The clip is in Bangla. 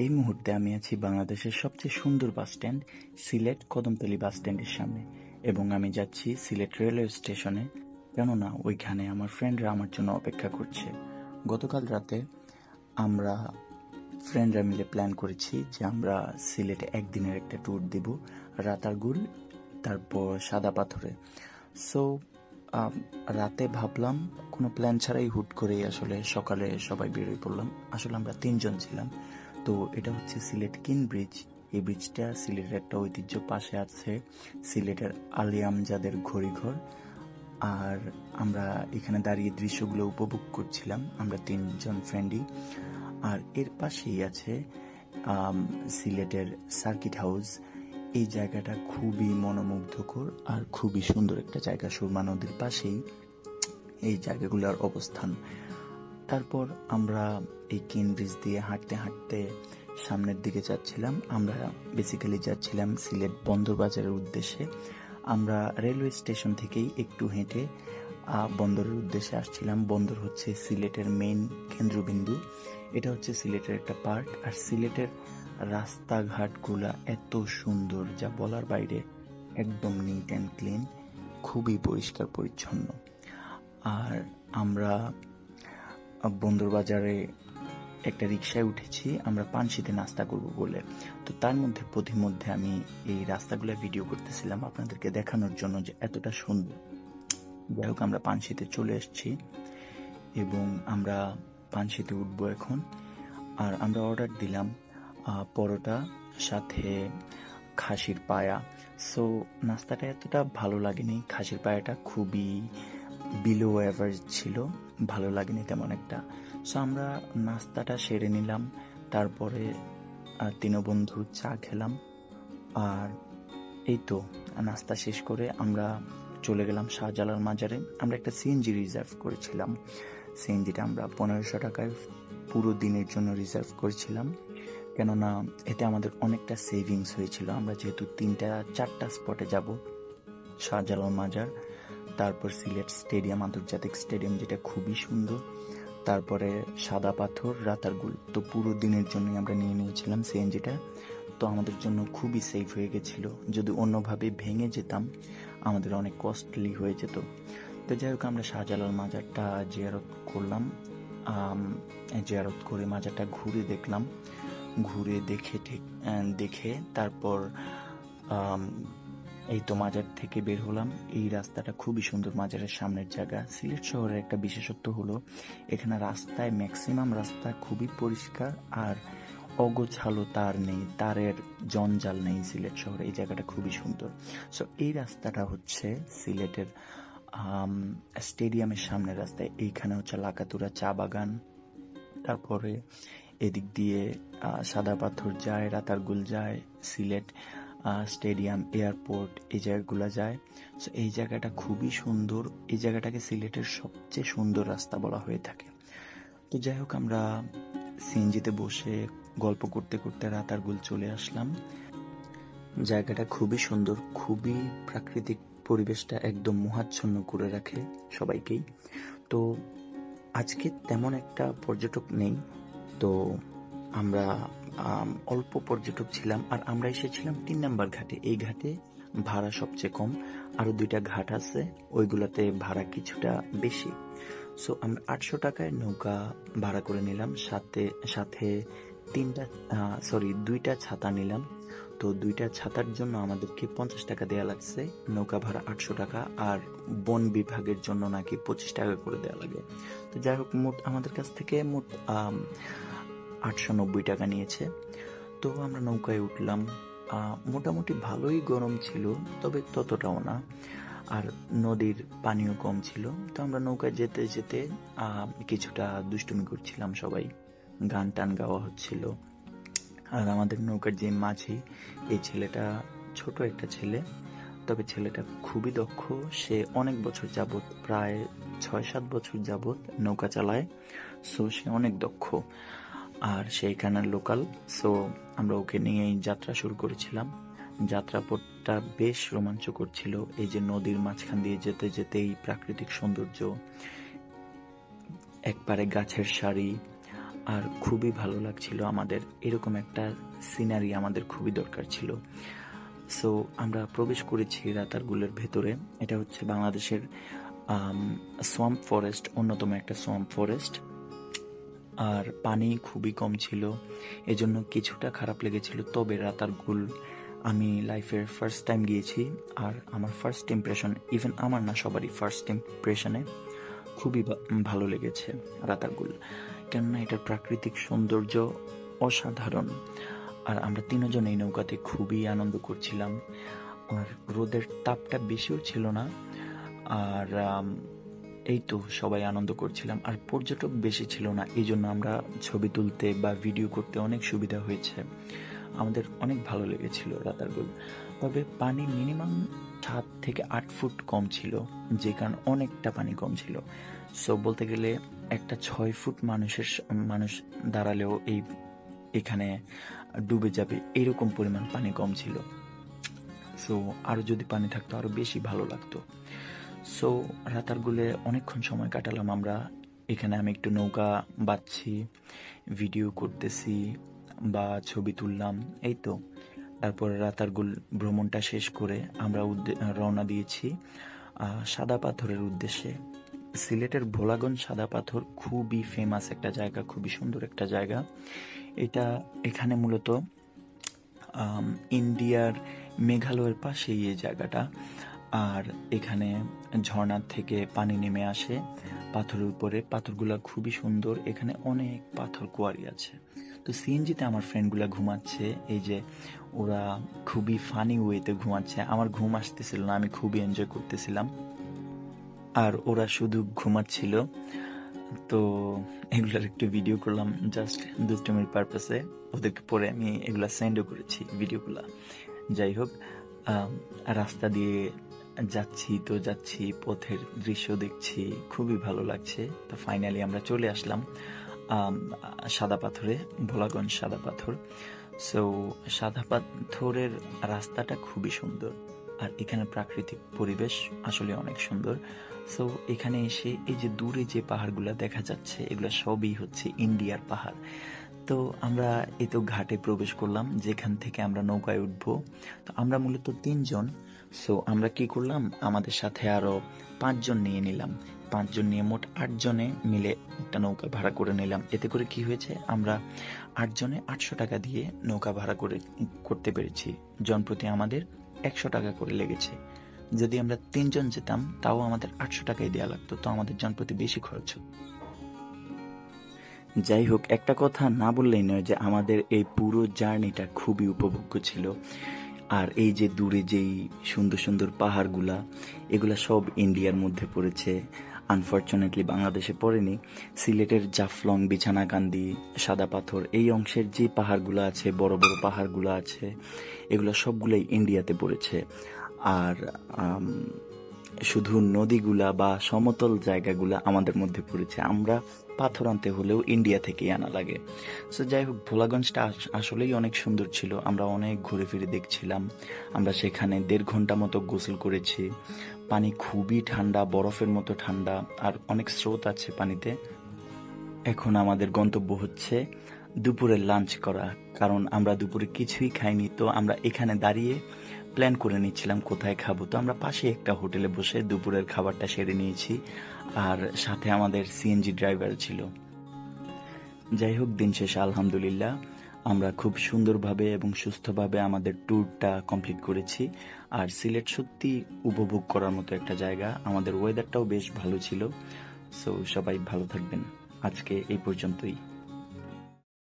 এই মুহূর্তে আমি আছি বাংলাদেশের সবচেয়ে সুন্দর বাস স্ট্যান্ড সিলেট কদমতলী বাস স্ট্যান্ডের সামনে এবং আমি যাচ্ছি সিলেট রেলওয়ে স্টেশনে, কেননা ওইখানে আমার ফ্রেন্ডরা আমার জন্য অপেক্ষা করছে। গতকাল রাতে আমরা ফ্রেন্ডরা মিলে প্ল্যান করেছি যে আমরা সিলেটে একদিনের একটা ট্যুর দিব, রাতারগুল তারপর সাদা পাথরে। সো রাতে ভাবলাম কোনো প্ল্যান ছাড়াই হুট করেই আসলে সকালে সবাই বেরোয় পড়লাম। আসলে আমরা 3 জন ছিলাম। তো এটা হচ্ছে সিলেট কিন ব্রিজ। এই ব্রিজটা সিলেটের একটা ঐতিহ্য, পাশে আছে সিলেটের আলী আমজাদের ঘড়িঘর। আর আমরা এখানে দাঁড়িয়ে দৃশ্যগুলো উপভোগ করছিলাম, আমরা 3 জন ফ্রেন্ডই। আর এর পাশেই আছে সিলেটের সার্কিট হাউস। এই জায়গাটা খুবই মনোমুগ্ধকর আর খুবই সুন্দর একটা জায়গা, সুরমা নদীর পাশেই এই জায়গাগুলোর অবস্থান। তারপর আমরা এই কিন ব্রিজ দিয়ে হাঁটতে হাঁটতে সামনের দিকে যাচ্ছিলাম। আমরা বেসিক্যালি যাচ্ছিলাম সিলেট বন্দর বাজারের উদ্দেশ্যে। আমরা রেলওয়ে স্টেশন থেকেই একটু হেঁটে বন্দরের উদ্দেশ্যে আসছিলাম। বন্দর হচ্ছে সিলেটের মেইন কেন্দ্রবিন্দু। এটা হচ্ছে সিলেটের একটা পার্ক। আর সিলেটের রাস্তাঘাটগুলা এত সুন্দর যা বলার বাইরে, একদম নিট অ্যান্ড ক্লিন, খুবই পরিষ্কার পরিচ্ছন্ন। আর আমরা বন্দর বাজারে একটা রিক্সায় উঠেছি আমরা পানশিতে নাস্তা করব বলে। তো তার মধ্যে পথিমধ্যে আমি এই রাস্তাগুলো ভিডিও করতেছিলাম আপনাদেরকে দেখানোর জন্য যে এতটা সুন্দর। যাই হোক, আমরা পানশিতে চলে এসেছি এবং আমরা পানশিতে উঠবো এখন। আর আমরা অর্ডার দিলাম পরোটা সাথে খাসির পায়া। সো নাস্তাটা এতটা ভালো লাগেনি, খাসির পায়াটা খুবই বিলো অ্যাভারেজ ছিল, ভালো লাগেনি তেমন একটা। সো আমরা নাস্তাটা সেরে নিলাম, তারপরে 3 বন্ধু চা খেলাম। আর এই তো নাস্তা শেষ করে আমরা চলে গেলাম শাহজালাল মাজারে। আমরা একটা সিএনজি রিজার্ভ করেছিলাম। সিএনজিটা আমরা 1500 টাকায় পুরো দিনের জন্য রিজার্ভ করেছিলাম, কেননা এতে আমাদের অনেকটা সেভিংস হয়েছিল। আমরা যেহেতু 4টা স্পটে যাব, শাহজালাল মাজার, তারপর সিলেট স্টেডিয়াম, আন্তর্জাতিক স্টেডিয়াম যেটা খুবই সুন্দর, তারপরে সাদা পাথর, রাতারগুল। তো পুরো দিনের জন্য আমরা নিয়ে নিয়েছিলাম সিএনজিটা। তো আমাদের জন্য খুবই সেফ হয়ে গেছিল। যদি অন্যভাবে ভেঙে যেতাম আমাদের অনেক কস্টলি হয়ে যেত। তো যাই হোক, আমরা শাহজালাল মাজারটা জিয়ারত করলাম। জিয়ারত করে মাজারটা ঘুরে দেখলাম। ঘুরে দেখে তারপর এই তো মাজার থেকে বের হলাম। এই রাস্তাটা খুবই সুন্দর, মাজারের সামনের জায়গা। সিলেট শহরের একটা বিশেষত্ব হলো এখানে রাস্তায় ম্যাক্সিমাম রাস্তা খুবই পরিষ্কার আর অগোছালো, তার নেই, তারের জঞ্জাল নেই সিলেট শহরে। এই জায়গাটা খুবই সুন্দর। সো এই রাস্তাটা হচ্ছে সিলেটের স্টেডিয়ামের সামনের রাস্তায়। এইখানে হচ্ছে লাকাতুরা চা বাগান, তারপরে এদিক দিয়ে সাদা পাথর যায়, রাতারগুল যায়, সিলেট স্টেডিয়াম, এয়ারপোর্ট, এই জায়গাগুলো যায়। সো এই জায়গাটা খুবই সুন্দর। এই জায়গাটাকে সিলেটের সবচেয়ে সুন্দর রাস্তা বলা হয়ে থাকে। তো যাই হোক, আমরা সিএনজিতে বসে গল্প করতে করতে রাতারগুল চলে আসলাম। জায়গাটা খুবই সুন্দর, খুবই প্রাকৃতিক, পরিবেশটা একদম মোহাচ্ছন্ন করে রাখে সবাইকেই। তো আজকে তেমন একটা পর্যটক নেই, তো আমরা অল্প পর্যটক ছিলাম। আর আমরা এসেছিলাম 3 নম্বর ঘাটে। এই ঘাটে ভাড়া সবচেয়ে কম, আরো 2টা ঘাট আছে, ওইগুলাতে ভাড়া কিছুটা বেশি। সো আমরা 800 টাকায় নৌকা ভাড়া করে নিলাম, সাথে 2টা ছাতা নিলাম। তো 2টা ছাতার জন্য আমাদেরকে 50 টাকা দেওয়া লাগছে, নৌকা ভাড়া 800 টাকা, আর বন বিভাগের জন্য নাকি 25 টাকা করে দেওয়া লাগে। তো যাই হোক, মোট আমাদের কাছ থেকে 890 টাকা নিয়েছে। তো আমরা নৌকায় উঠলাম। মোটামুটি ভালোই গরম ছিল, তবে ততটাও না, আর নদীর পানিও কম ছিল। তো আমরা নৌকায় যেতে যেতে কিছুটা দুষ্টুমি করছিলাম সবাই, গান টান গাওয়া হচ্ছিল। আর আমাদের নৌকার যে মাঝি, এই ছেলেটা ছোট একটা ছেলে, তবে ছেলেটা খুবই দক্ষ। সে অনেক বছর যাবত, প্রায় 6-7 বছর যাবত নৌকা চালায়। সো সে অনেক দক্ষ আর সেইখানের লোকাল। সো আমরা ওকে নিয়েই যাত্রা শুরু করেছিলাম। যাত্রাপথটা বেশ রোমাঞ্চকর ছিল। এই যে নদীর মাঝখান দিয়ে যেতে যেতে এই প্রাকৃতিক সৌন্দর্য, একবারে গাছের সারি, আর খুবই ভালো লাগছিল আমাদের। এরকম একটা সিনারি আমাদের খুবই দরকার ছিল। সো আমরা প্রবেশ করেছি রাতারগুলের ভেতরে। এটা হচ্ছে বাংলাদেশের সোয়াম্প ফরেস্ট, অন্যতম একটা সোয়াম্প ফরেস্ট। আর পানি খুবই কম ছিল, এজন্য কিছুটা খারাপ লেগেছিল। তবে রাতারগুল আমি লাইফের ফার্স্ট টাইম গিয়েছি, আর আমার ফার্স্ট ইমপ্রেশন, ইভেন আমার না সবারই ফার্স্ট ইমপ্রেশনে খুবই ভালো লেগেছে রাতারগুল। কেননা এটার প্রাকৃতিক সৌন্দর্য অসাধারণ। আর আমরা তিনজন এই নৌকাতে খুবই আনন্দ করছিলাম। আর রোদের তাপটা বেশিও ছিল না। আর এই তো সবাই আনন্দ করছিলাম। আর পর্যটক বেশি ছিল না, এই জন্য আমরা ছবি তুলতে বা ভিডিও করতে অনেক সুবিধা হয়েছে। আমাদের অনেক ভালো লেগেছিল রাতারগুল। তবে পানি মিনিমাম 7 থেকে 8 ফুট কম ছিল, যে কারণে অনেকটা পানি কম ছিল। সো বলতে গেলে একটা 6 ফুট মানুষ দাঁড়ালেও এখানে ডুবে যাবে, এরকম পরিমাণ পানি কম ছিল। সো আরো যদি পানি থাকতো আরো বেশি ভালো লাগতো। সো রাতারগুলে অনেকক্ষণ সময় কাটালাম আমরা। এখানে আমি একটু নৌকা বাঁধছি, ভিডিও করতেছি বা ছবি তুললাম, এই তো। তারপর রাতারগুল ভ্রমণটা শেষ করে আমরা রওনা দিয়েছি সাদা পাথরের উদ্দেশ্যে। সিলেটের ভোলাগঞ্জ সাদা পাথর খুবই ফেমাস একটা জায়গা, খুবই সুন্দর একটা জায়গা। এখানে মূলত ইন্ডিয়ার মেঘালয়ের পাশেই এই জায়গাটা। আর এখানে ঝর্ণার থেকে পানি নেমে আসে পাথরের উপরে, পাথরগুলা খুবই সুন্দর। এখানে অনেক পাথর কোয়ারি আছে। তো সিএনজিতে আমার ফ্রেন্ডগুলা ঘুমাচ্ছে, এই যে ওরা খুবই ফানি ওয়েতে ঘুমাচ্ছে। আমার ঘুম আসতেছিল না, আমি খুবই এনজয় করতেছিলাম, আর ওরা শুধু ঘুমাচ্ছিল। তো এগুলার একটু ভিডিও করলাম জাস্ট দুষ্টুমির পারপাসে। ওদেরকে পরে আমি এগুলা সেন্ডও করেছি ভিডিওগুলা। যাই হোক, রাস্তা দিয়ে যাচ্ছি, পথের দৃশ্য দেখছি, খুবই ভালো লাগছে। তো ফাইনালি আমরা চলে আসলাম সাদা পাথরে, ভোলাগঞ্জ সাদা পাথর। সো সাদা পাথরের রাস্তাটা খুবই সুন্দর, আর এখানে প্রাকৃতিক পরিবেশ আসলে অনেক সুন্দর। সো এখানে এসে এই যে দূরে যে পাহাড়গুলো দেখা যাচ্ছে, এগুলো সবই হচ্ছে ইন্ডিয়ার পাহাড়। তো আমরা এই তো ঘাটে প্রবেশ করলাম, যেখান থেকে আমরা নৌকায় উঠবো। তো আমরা মূলত 3 জন। সো আমরা কি করলাম, আমাদের সাথে আরো 5 জন নিয়ে নিলাম। 5 জন নিয়ে মোট 8 জনে মিলে একটা নৌকা ভাড়া করে নিলাম। এতে করে কি হয়েছে, আমরা 8 জনে 800 টাকা দিয়ে নৌকা ভাড়া করতে পেরেছি। জনপ্রতি আমাদের 100 টাকা করে লেগেছে। যদি আমরা 3 জন যেতাম তাও আমাদের 800 টাকাই দেওয়া লাগতো, তো আমাদের জনপ্রতি বেশি খরচ হতো। যাই হোক, একটা কথা না বললেই নয় যে আমাদের এই পুরো জার্নিটা খুবই উপভোগ্য ছিল। আর এই যে দূরে যেই সুন্দর সুন্দর পাহাড়গুলা, এগুলা সব ইন্ডিয়ার মধ্যে পড়েছে। আনফর্চুনেটলি বাংলাদেশে পড়েনি। সিলেটের জাফলং, বিছানাকান্দি, সাদা পাথর এই অংশের যে পাহাড়গুলো আছে, বড় বড় পাহাড়গুলো আছে, এগুলো সবগুলাই ইন্ডিয়াতে পড়েছে। আর শুধু নদীগুলা বা সমতল জায়গাগুলা আমাদের মধ্যে পড়েছে। আমরা পাথর আনতে হলেও ইন্ডিয়া থেকেই আনা লাগে। সো যাই হোক, ভোলাগঞ্জটা আসলেই অনেক সুন্দর ছিল। আমরা অনেক ঘুরে ফিরে দেখছিলাম। আমরা সেখানে 1.5 ঘন্টা মতো গোসল করেছি। পানি খুবই ঠান্ডা, বরফের মতো ঠান্ডা, আর অনেক স্রোত আছে পানিতে। এখন আমাদের গন্তব্য হচ্ছে দুপুরের লাঞ্চ করা, কারণ আমরা দুপুরে কিছুই খাইনি। তো আমরা এখানে দাঁড়িয়ে প্ল্যান করে নিচ্ছিলাম কোথায় খাবো। তো আমরা পাশে একটা হোটেলে বসে দুপুরের খাবারটা সেরে নিয়েছি, আর সাথে আমাদের সিএনজি ড্রাইভার ছিল। যাই হোক, দিন শেষে আলহামদুলিল্লাহ আমরা খুব সুন্দরভাবে এবং সুস্থভাবে আমাদের ট্যুরটা কমপ্লিট করেছি। আর সিলেট সত্যি উপভোগ করার মতো একটা জায়গা। আমাদের ওয়েদারটাও বেশ ভালো ছিল। সো সবাই ভালো থাকবেন। আজকে এই পর্যন্তই।